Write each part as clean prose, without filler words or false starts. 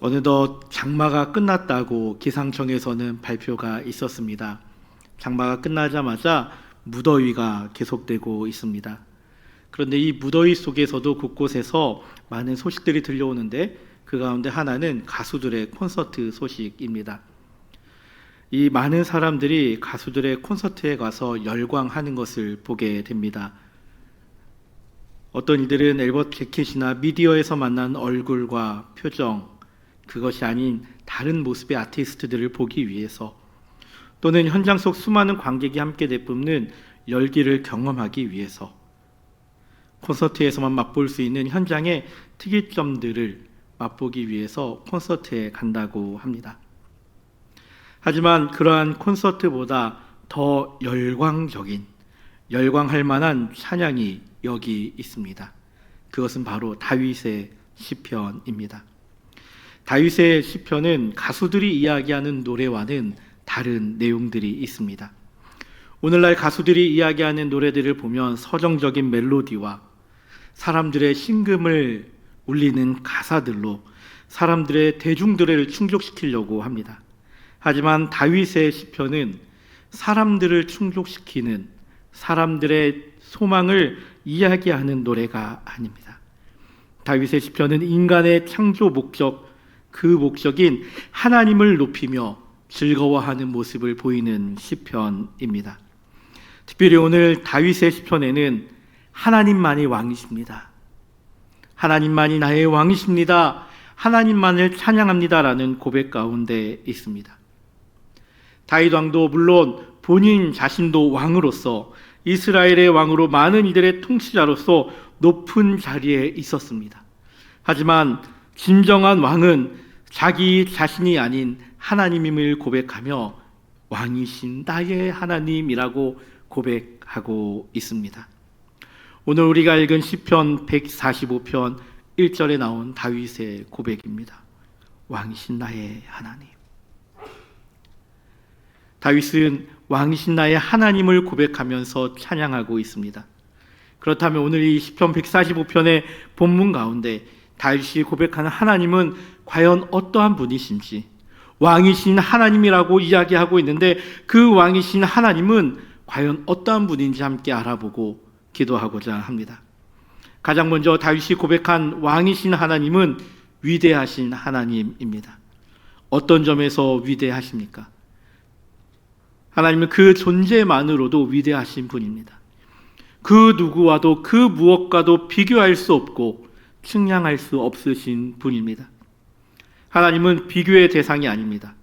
어느덧 장마가 끝났다고 기상청에서는 발표가 있었습니다. 장마가 끝나자마자 무더위가 계속되고 있습니다. 그런데 이 무더위 속에서도 곳곳에서 많은 소식들이 들려오는데 그 가운데 하나는 가수들의 콘서트 소식입니다. 이 많은 사람들이 가수들의 콘서트에 가서 열광하는 것을 보게 됩니다. 어떤 이들은 앨범 재킷이나 미디어에서 만난 얼굴과 표정, 그것이 아닌 다른 모습의 아티스트들을 보기 위해서, 또는 현장 속 수많은 관객이 함께 내뿜는 열기를 경험하기 위해서, 콘서트에서만 맛볼 수 있는 현장의 특이점들을 맛보기 위해서 콘서트에 간다고 합니다. 하지만 그러한 콘서트보다 더 열광할 만한 찬양이 여기 있습니다. 그것은 바로 다윗의 시편입니다. 다윗의 시편은 가수들이 이야기하는 노래와는 다른 내용들이 있습니다. 오늘날 가수들이 이야기하는 노래들을 보면 서정적인 멜로디와 사람들의 심금을 울리는 가사들로 사람들의 대중들을 충족시키려고 합니다. 하지만 다윗의 시편은 사람들을 충족시키는, 사람들의 소망을 이야기하는 노래가 아닙니다. 다윗의 시편은 인간의 창조 목적, 그 목적인 하나님을 높이며 즐거워하는 모습을 보이는 시편입니다. 특별히 오늘 다윗의 시편에는 하나님만이 왕이십니다, 하나님만이 나의 왕이십니다, 하나님만을 찬양합니다라는 고백 가운데 있습니다. 다윗 왕도 물론 본인 자신도 왕으로서, 이스라엘의 왕으로, 많은 이들의 통치자로서 높은 자리에 있었습니다. 하지만 진정한 왕은 자기 자신이 아닌 하나님임을 고백하며 왕이신 나의 하나님이라고 고백하고 있습니다. 오늘 우리가 읽은 시편 145편 1절에 나온 다윗의 고백입니다. 왕이신 나의 하나님. 다윗은 왕이신 나의 하나님을 고백하면서 찬양하고 있습니다. 그렇다면 오늘 이 시편 145편의 본문 가운데 다윗이 고백하는 하나님은 과연 어떠한 분이신지, 왕이신 하나님이라고 이야기하고 있는데 그 왕이신 하나님은 과연 어떠한 분인지 함께 알아보고 기도하고자 합니다. 가장 먼저 다윗이 고백한 왕이신 하나님은 위대하신 하나님입니다. 어떤 점에서 위대하십니까? 하나님은 그 존재만으로도 위대하신 분입니다. 그 누구와도 그 무엇과도 비교할 수 없고 측량할 수 없으신 분입니다. 하나님은 비교의 대상이 아닙니다.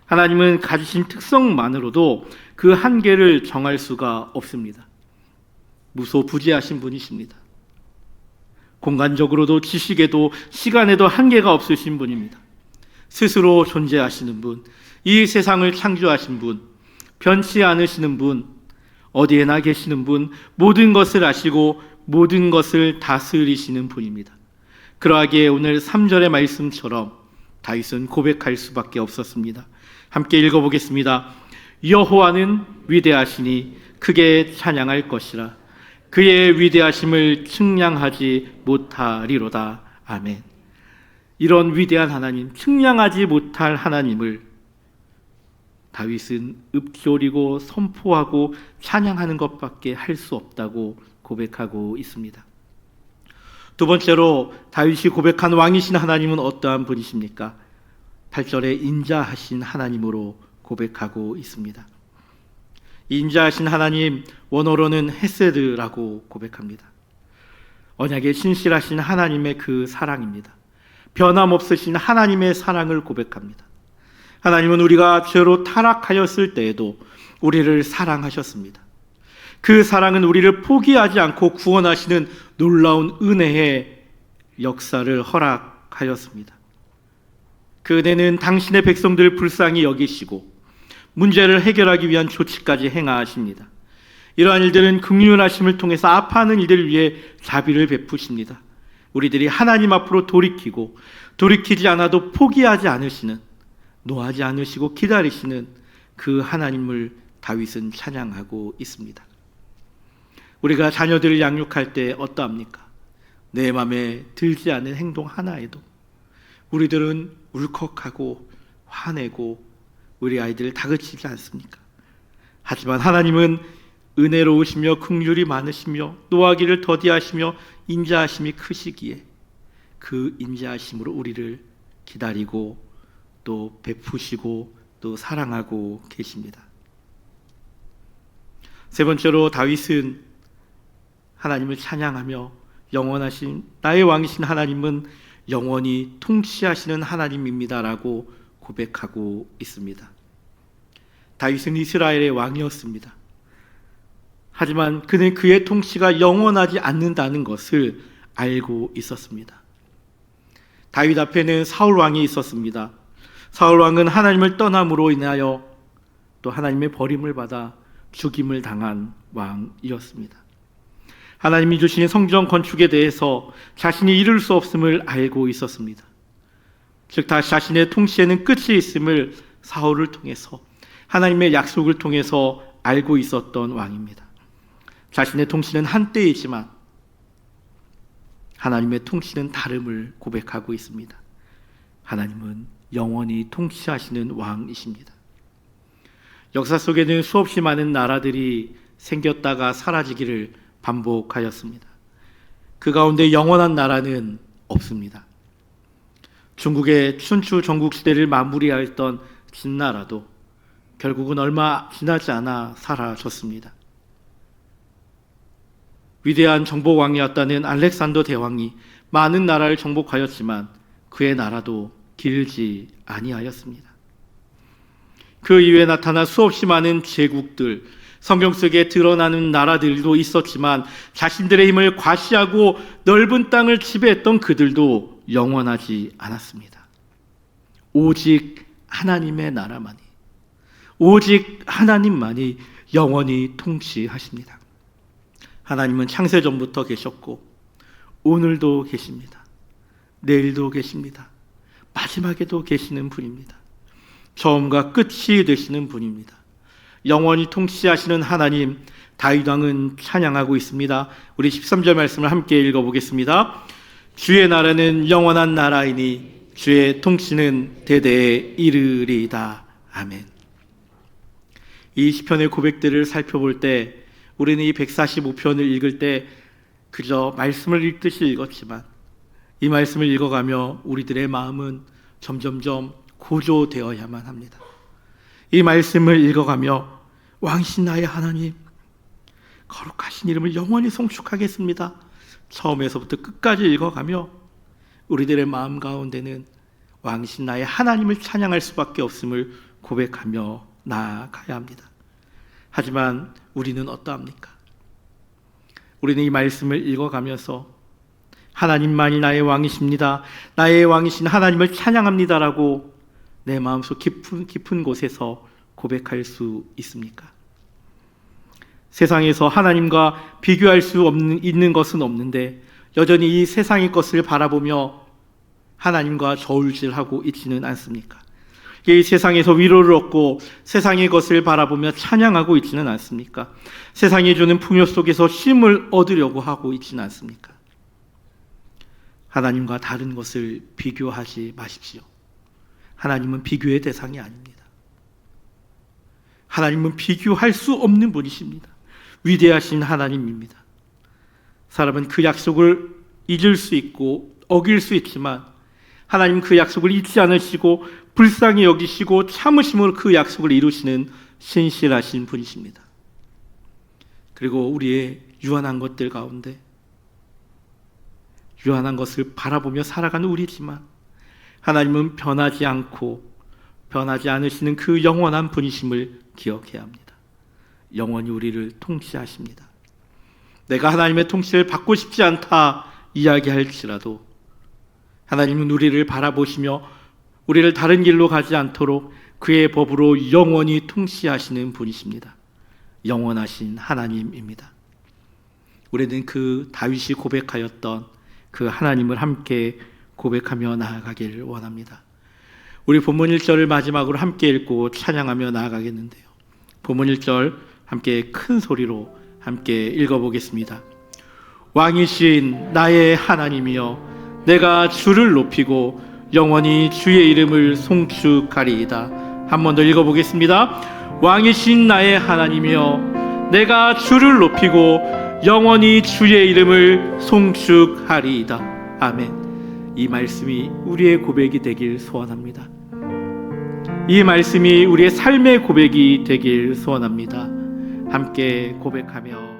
하나님은 가지신 특성만으로도 그 한계를 정할 수가 없습니다. 무소부지하신 분이십니다. 공간적으로도 지식에도 시간에도 한계가 없으신 분입니다. 스스로 존재하시는 분, 이 세상을 창조하신 분, 변치 않으시는 분, 어디에나 계시는 분, 모든 것을 아시고 모든 것을 다스리시는 분입니다. 그러하기에 오늘 3절의 말씀처럼 다윗은 고백할 수밖에 없었습니다. 함께 읽어보겠습니다. 여호와는 위대하시니 크게 찬양할 것이라. 그의 위대하심을 측량하지 못하리로다. 아멘. 이런 위대한 하나님, 측량하지 못할 하나님을 다윗은 읊조리고 선포하고 찬양하는 것밖에 할 수 없다고 고백하고 있습니다. 두 번째로 다윗이 고백한 왕이신 하나님은 어떠한 분이십니까? 8절에 인자하신 하나님으로 고백하고 있습니다. 인자하신 하나님, 원어로는 헤세드라고 고백합니다. 언약의 신실하신 하나님의 그 사랑입니다. 변함없으신 하나님의 사랑을 고백합니다. 하나님은 우리가 죄로 타락하였을 때에도 우리를 사랑하셨습니다. 그 사랑은 우리를 포기하지 않고 구원하시는 놀라운 은혜의 역사를 허락하였습니다. 그 은혜는 당신의 백성들을 불쌍히 여기시고 문제를 해결하기 위한 조치까지 행하십니다. 이러한 일들은 긍휼하심을 통해서 아파하는 이들을 위해 자비를 베푸십니다. 우리들이 하나님 앞으로 돌이키고 돌이키지 않아도 포기하지 않으시는, 노하지 않으시고 기다리시는 그 하나님을 다윗은 찬양하고 있습니다. 우리가 자녀들을 양육할 때 어떠합니까? 내 마음에 들지 않는 행동 하나에도 우리들은 울컥하고 화내고 우리 아이들을 다그치지 않습니까? 하지만 하나님은 은혜로우시며 긍휼이 많으시며 노하기를 더디하시며 인자하심이 크시기에 그 인자하심으로 우리를 기다리고 또 베푸시고 또 사랑하고 계십니다. 세 번째로 다윗은 하나님을 찬양하며 영원하신 나의 왕이신 하나님은 영원히 통치하시는 하나님입니다라고 고백하고 있습니다. 다윗은 이스라엘의 왕이었습니다. 하지만 그는 그의 통치가 영원하지 않는다는 것을 알고 있었습니다. 다윗 앞에는 사울 왕이 있었습니다. 사울 왕은 하나님을 떠남으로 인하여 또 하나님의 버림을 받아 죽임을 당한 왕이었습니다. 하나님이 주신 성전 건축에 대해서 자신이 이룰 수 없음을 알고 있었습니다. 즉 자신의 통치에는 끝이 있음을 사울을 통해서 하나님의 약속을 통해서 알고 있었던 왕입니다. 자신의 통치는 한때이지만 하나님의 통치는 다름을 고백하고 있습니다. 하나님은 영원히 통치하시는 왕이십니다. 역사 속에는 수없이 많은 나라들이 생겼다가 사라지기를 반복하였습니다. 그 가운데 영원한 나라는 없습니다. 중국의 춘추 전국 시대를 마무리하였던 진나라도 결국은 얼마 지나지 않아 사라졌습니다. 위대한 정복왕이었다는 알렉산더 대왕이 많은 나라를 정복하였지만 그의 나라도 길지 아니하였습니다. 그 이후에 나타난 수없이 많은 제국들, 성경 속에 드러나는 나라들도 있었지만 자신들의 힘을 과시하고 넓은 땅을 지배했던 그들도 영원하지 않았습니다. 오직 하나님의 나라만이, 오직 하나님만이 영원히 통치하십니다. 하나님은 창세전부터 계셨고 오늘도 계십니다. 내일도 계십니다. 마지막에도 계시는 분입니다. 처음과 끝이 되시는 분입니다. 영원히 통치하시는 하나님, 다윗 왕은 찬양하고 있습니다. 우리 13절 말씀을 함께 읽어보겠습니다. 주의 나라는 영원한 나라이니 주의 통치는 대대에 이르리이다. 아멘. 이 시편의 고백들을 살펴볼 때 우리는 이 145편을 읽을 때 그저 말씀을 읽듯이 읽었지만 이 말씀을 읽어가며 우리들의 마음은 점점점 고조되어야만 합니다. 이 말씀을 읽어가며 왕이신 나의 하나님, 거룩하신 이름을 영원히 송축하겠습니다. 처음에서부터 끝까지 읽어가며 우리들의 마음 가운데는 왕이신 나의 하나님을 찬양할 수밖에 없음을 고백하며 나아가야 합니다. 하지만 우리는 어떠합니까? 우리는 이 말씀을 읽어가면서 하나님만이 나의 왕이십니다, 나의 왕이신 하나님을 찬양합니다라고 내 마음속 깊은 곳에서 고백할 수 있습니까? 세상에서 하나님과 비교할 수 있는 것은 없는데 여전히 이 세상의 것을 바라보며 하나님과 저울질하고 있지는 않습니까? 이 세상에서 위로를 얻고 세상의 것을 바라보며 찬양하고 있지는 않습니까? 세상이 주는 풍요 속에서 쉼을 얻으려고 하고 있지는 않습니까? 하나님과 다른 것을 비교하지 마십시오. 하나님은 비교의 대상이 아닙니다. 하나님은 비교할 수 없는 분이십니다. 위대하신 하나님입니다. 사람은 그 약속을 잊을 수 있고 어길 수 있지만 하나님은 그 약속을 잊지 않으시고 불쌍히 여기시고 참으심으로 그 약속을 이루시는 신실하신 분이십니다. 그리고 우리의 유한한 것들 가운데 유한한 것을 바라보며 살아가는 우리지만 하나님은 변하지 않고 변하지 않으시는 그 영원한 분이심을 기억해야 합니다. 영원히 우리를 통치하십니다. 내가 하나님의 통치를 받고 싶지 않다 이야기할지라도 하나님은 우리를 바라보시며 우리를 다른 길로 가지 않도록 그의 법으로 영원히 통치하시는 분이십니다. 영원하신 하나님입니다. 우리는 그 다윗이 고백하였던 그 하나님을 함께 고백하며 나아가기를 원합니다. 우리 본문 1절을 마지막으로 함께 읽고 찬양하며 나아가겠는데요. 본문 1절 함께 큰 소리로 함께 읽어보겠습니다. 왕이신 나의 하나님이여, 내가 주를 높이고 영원히 주의 이름을 송축하리이다. 한 번 더 읽어보겠습니다. 왕이신 나의 하나님이여, 내가 주를 높이고 영원히 주의 이름을 송축하리이다. 아멘. 이 말씀이 우리의 고백이 되길 소원합니다. 이 말씀이 우리의 삶의 고백이 되길 소원합니다. 함께 고백하며